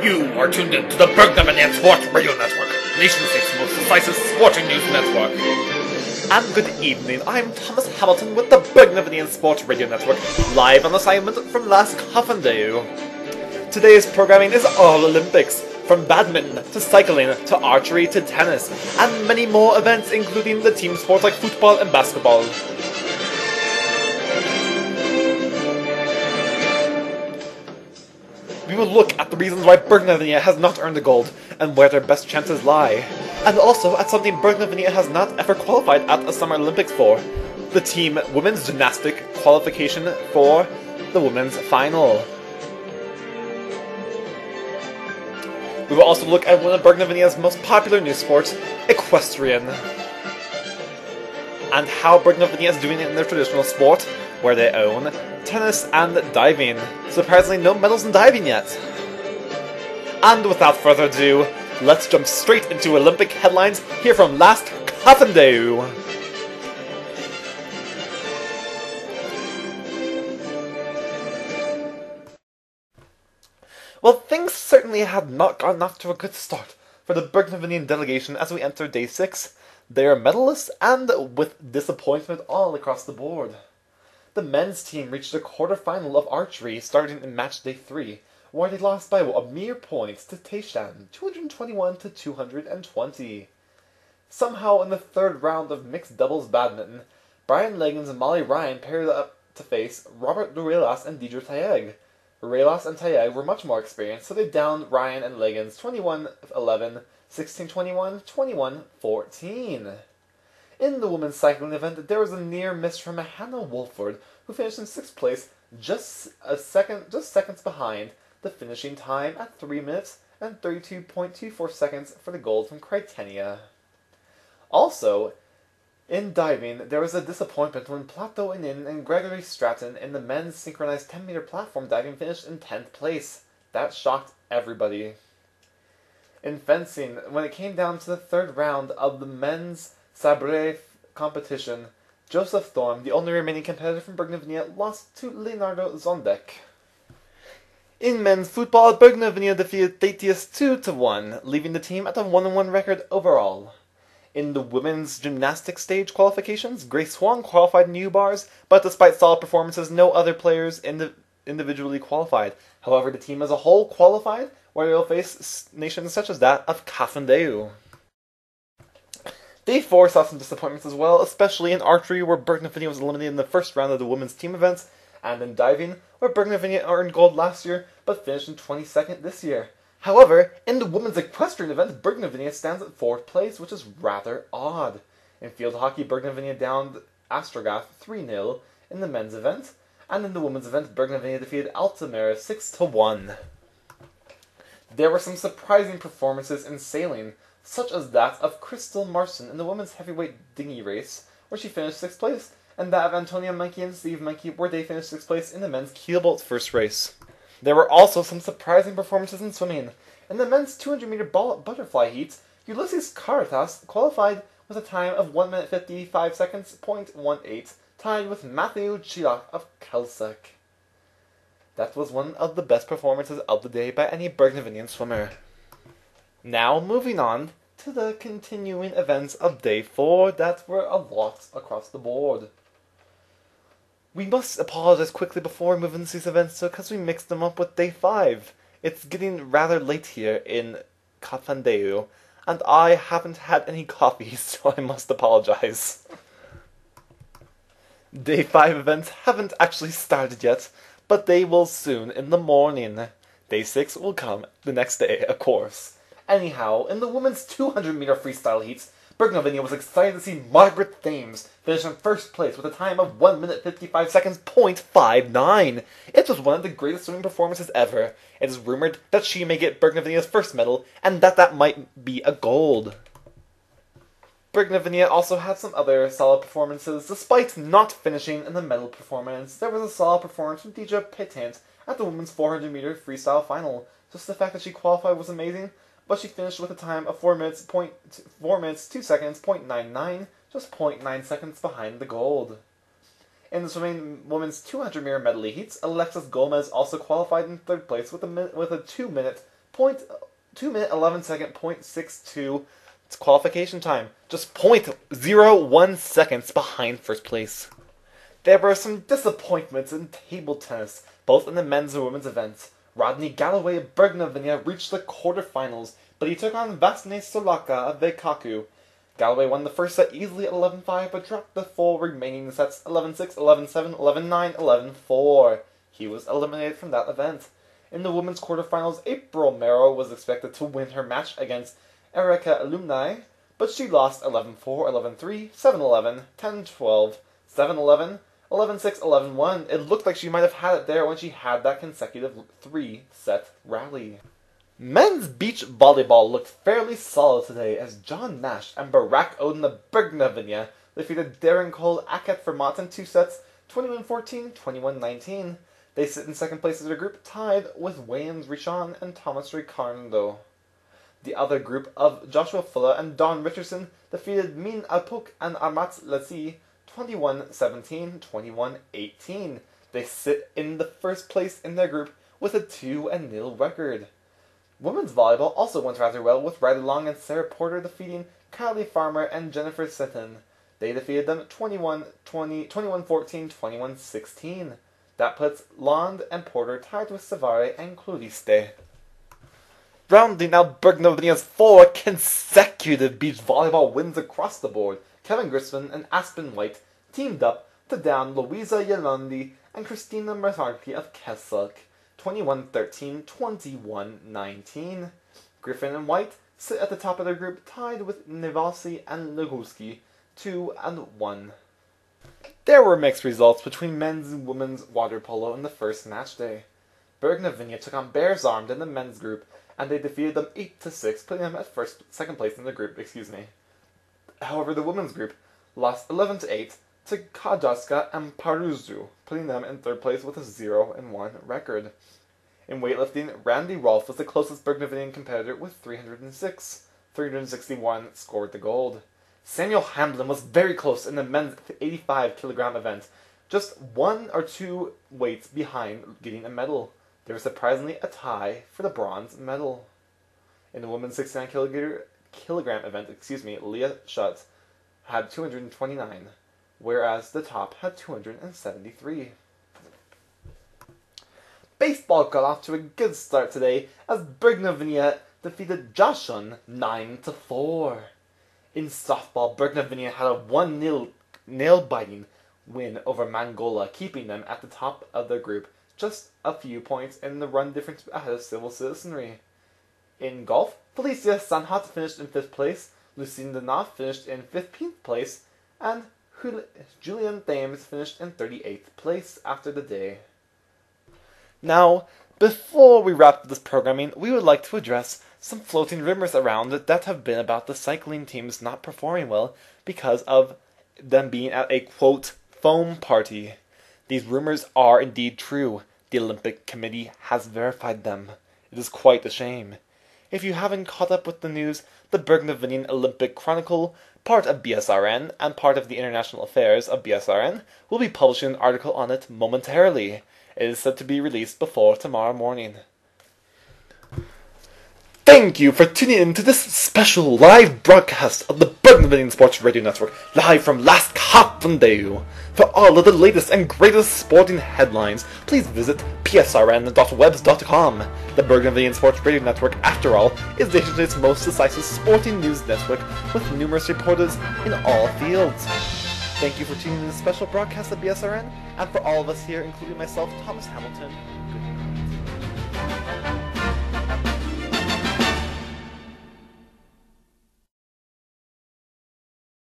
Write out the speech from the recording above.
You are tuned in to the Bergnovinaian Sports Radio Network, Nation State's most decisive sporting news network. And good evening, I'm Thomas Hamilton with the Bergnovinaian Sports Radio Network, live on assignment from Lasft Cafundeu. Today's programming is all Olympics, from badminton to cycling to archery to tennis, and many more events including the team sports like football and basketball. We will look at the reasons why Bergnovinaian has not earned the gold, and where their best chances lie. And also at something Bergnovinaian has not ever qualified at a Summer Olympics for. The team women's gymnastic qualification for the women's final. We will also look at one of Bergnovinaian's most popular new sports, equestrian. And how Bergnovinaian is doing it in their traditional sport, where they own tennis and diving. Surprisingly, no medals in diving yet. And without further ado, let's jump straight into Olympic headlines here from Lasft Cafundeu. Well, things certainly have not gotten off to a good start for the Bergnovinaian delegation as we enter day 6. They are medalists and with disappointment all across the board. The men's team reached the quarterfinal of archery starting in match day 3, where they lost by a mere point to Taishan, 221 to 220. Somehow in the third round of mixed doubles badminton, Brian Leggins and Molly Ryan paired up to face Robert Ruelas and Deidre Taeg. Ruelas and Taeg were much more experienced, so they downed Ryan and Leggins 21-11, 16-21, 21-14. In the women's cycling event, there was a near miss from Hannah Wolford, who finished in 6th place, just seconds behind the finishing time at 3 minutes and 32.24 seconds for the gold from Crytenia. Also, in diving, there was a disappointment when Plato Inin and Gregory Stratton in the men's synchronized 10-meter platform diving finished in 10th place. That shocked everybody. In fencing, when it came down to the third round of the men's sabre competition, Joseph Thorne, the only remaining competitor from Bergnovinaian, lost to Leonardo Zondek. In men's football, Bergnovinaian defeated Thetius 2-1, leaving the team at a 1-1 record overall. In the women's gymnastics stage qualifications, Grace Huang qualified in U-bars, but despite solid performances, no other players individually qualified. However, the team as a whole qualified, where they will face nations such as that of Cafundeu. Day 4 saw some disappointments as well, especially in archery, where Bergnovinaian was eliminated in the first round of the women's team events, and in diving, where Bergnovinaian earned gold last year, but finished in 22nd this year. However, in the women's equestrian event, Bergnovinaian stands at 4th place, which is rather odd. In field hockey, Bergnovinaian downed Astrogath 3-0 in the men's event, and in the women's event, Bergnovinaian defeated Altamira 6-1. There were some surprising performances in sailing, such as that of Crystal Marson in the women's heavyweight dinghy race, where she finished 6th place, and that of Antonia Menke and Steve Menke, where they finished 6th place in the men's keelboat first race. There were also some surprising performances in swimming. In the men's 200-meter butterfly heats, Ulysses Caritas qualified with a time of 1 minute 55 seconds, .18, tied with Matthew Chilak of Kelsek. That was one of the best performances of the day by any Bergnovinaian swimmer. Now, moving on to the continuing events of day 4 that were a lot across the board. We must apologize quickly before we move into these events because we mixed them up with day 5. It's getting rather late here in Cafundeu, and I haven't had any coffee, so I must apologize. Day 5 events haven't actually started yet, but they will soon in the morning. Day 6 will come the next day, of course. Anyhow, in the women's 200-meter freestyle heats, Bergnovinaian was excited to see Margaret Thames finish in 1st place with a time of 1 minute 55 seconds, .59. It was one of the greatest swimming performances ever. It is rumored that she may get Bergnovinaian's first medal, and that might be a gold. Bergnovinaian also had some other solid performances, despite not finishing in the medal performance. There was a solid performance from Deidre Pétant at the women's 400-meter freestyle final. Just the fact that she qualified was amazing, but she finished with a time of 4 minutes 2 seconds, .99, just 0.9 seconds behind the gold. In the swimming women's 200-meter medley heats, Alexis Gomez also qualified in 3rd place with a 2 minute 2 minute 11 second 0.62. It's qualification time. Just 0.01 seconds behind first place. There were some disappointments in table tennis, both in the men's and women's events. Rodney Galloway of Bergnovinaian reached the quarterfinals, but he took on Vasne Solaka of Veikaku. Galloway won the first set easily at 11-5, but dropped the 4 remaining sets 11-6, 11-7, 11-9, 11-4. He was eliminated from that event. In the women's quarterfinals, April Mero was expected to win her match against Erika Alumni, but she lost 11-4, 11-3, 7-11, 10-12, 7-11, 11-6, 11-1. It looked like she might have had it there when she had that consecutive 3-set rally. Men's beach volleyball looked fairly solid today as John Nash and Barack Oden of Bergnovinaian defeated Darren Cole Aket Vermont in 2 sets, 21-14, 21-19. They sit in second place as a group, tied with Williams Richon and Thomas Ricardo. The other group of Joshua Fuller and Don Richardson defeated Min Alpuk and Amat Lassi 21-17, 21-18. They sit in the first place in their group with a 2-0 record. Women's volleyball also went rather well, with Riley Long and Sarah Porter defeating Kylie Farmer and Jennifer Sitton. They defeated them 21-14, 21-16. That puts Lond and Porter tied with Savare and Clodiste. Rounding out Bergnovinaian's 4 consecutive beach volleyball wins across the board, Kevin Grisman and Aspen White teamed up to down Louisa Yalondi and Christina Matarki of Kesselk, 21-13, 21-19. Griffin and White sit at the top of their group, tied with Nivalsi and Leguski, 2-1. There were mixed results between men's and women's water polo in the first match day. Bergnovinaian took on Bears Armed in the men's group, and they defeated them 8-6, putting them at second place in the group. However, the women's group lost 11-8 to Kajaska and Paruzu, putting them in third place with a 0-1 record. In weightlifting, Randy Rolfe was the closest Bergnovinaian competitor with 306. 361 scored the gold. Samuel Hamblin was very close in the men's 85-kilogram event, just 1 or 2 weights behind getting a medal. There was surprisingly a tie for the bronze medal. In the women's 69-kilogram event, Leah Schutz had 229, whereas the top had 273. Baseball got off to a good start today as Bergnovinaian defeated Joshun 9-4. In softball, Bergnovinaian had a 1-0 nail-biting win over Mangola, keeping them at the top of their group, just a few points in the run difference ahead of Civil Citizenry. In golf, Felicia Sanhat finished in 5th place, Lucine Denoff finished in 15th place, and Julian Thames finished in 38th place after the day. Now, before we wrap up this programming, we would like to address some floating rumors around that have been about the cycling teams not performing well because of them being at a, quote, foam party. These rumors are indeed true. The Olympic Committee has verified them. It is quite a shame. If you haven't caught up with the news, the Bergnovinaian Olympic Chronicle, part of BSRN and part of the International Affairs of BSRN, will be publishing an article on it momentarily. It is said to be released before tomorrow morning. Thank you for tuning in to this special live broadcast of the Bergnovinaian Sports Radio Network, live from Lasft Cafundeu. For all of the latest and greatest sporting headlines, please visit psrn.webs.com. The Bergnovinaian Sports Radio Network, after all, is the internet's most decisive sporting news network with numerous reporters in all fields. Thank you for tuning in to this special broadcast of BSRN, and for all of us here, including myself, Thomas Hamilton, good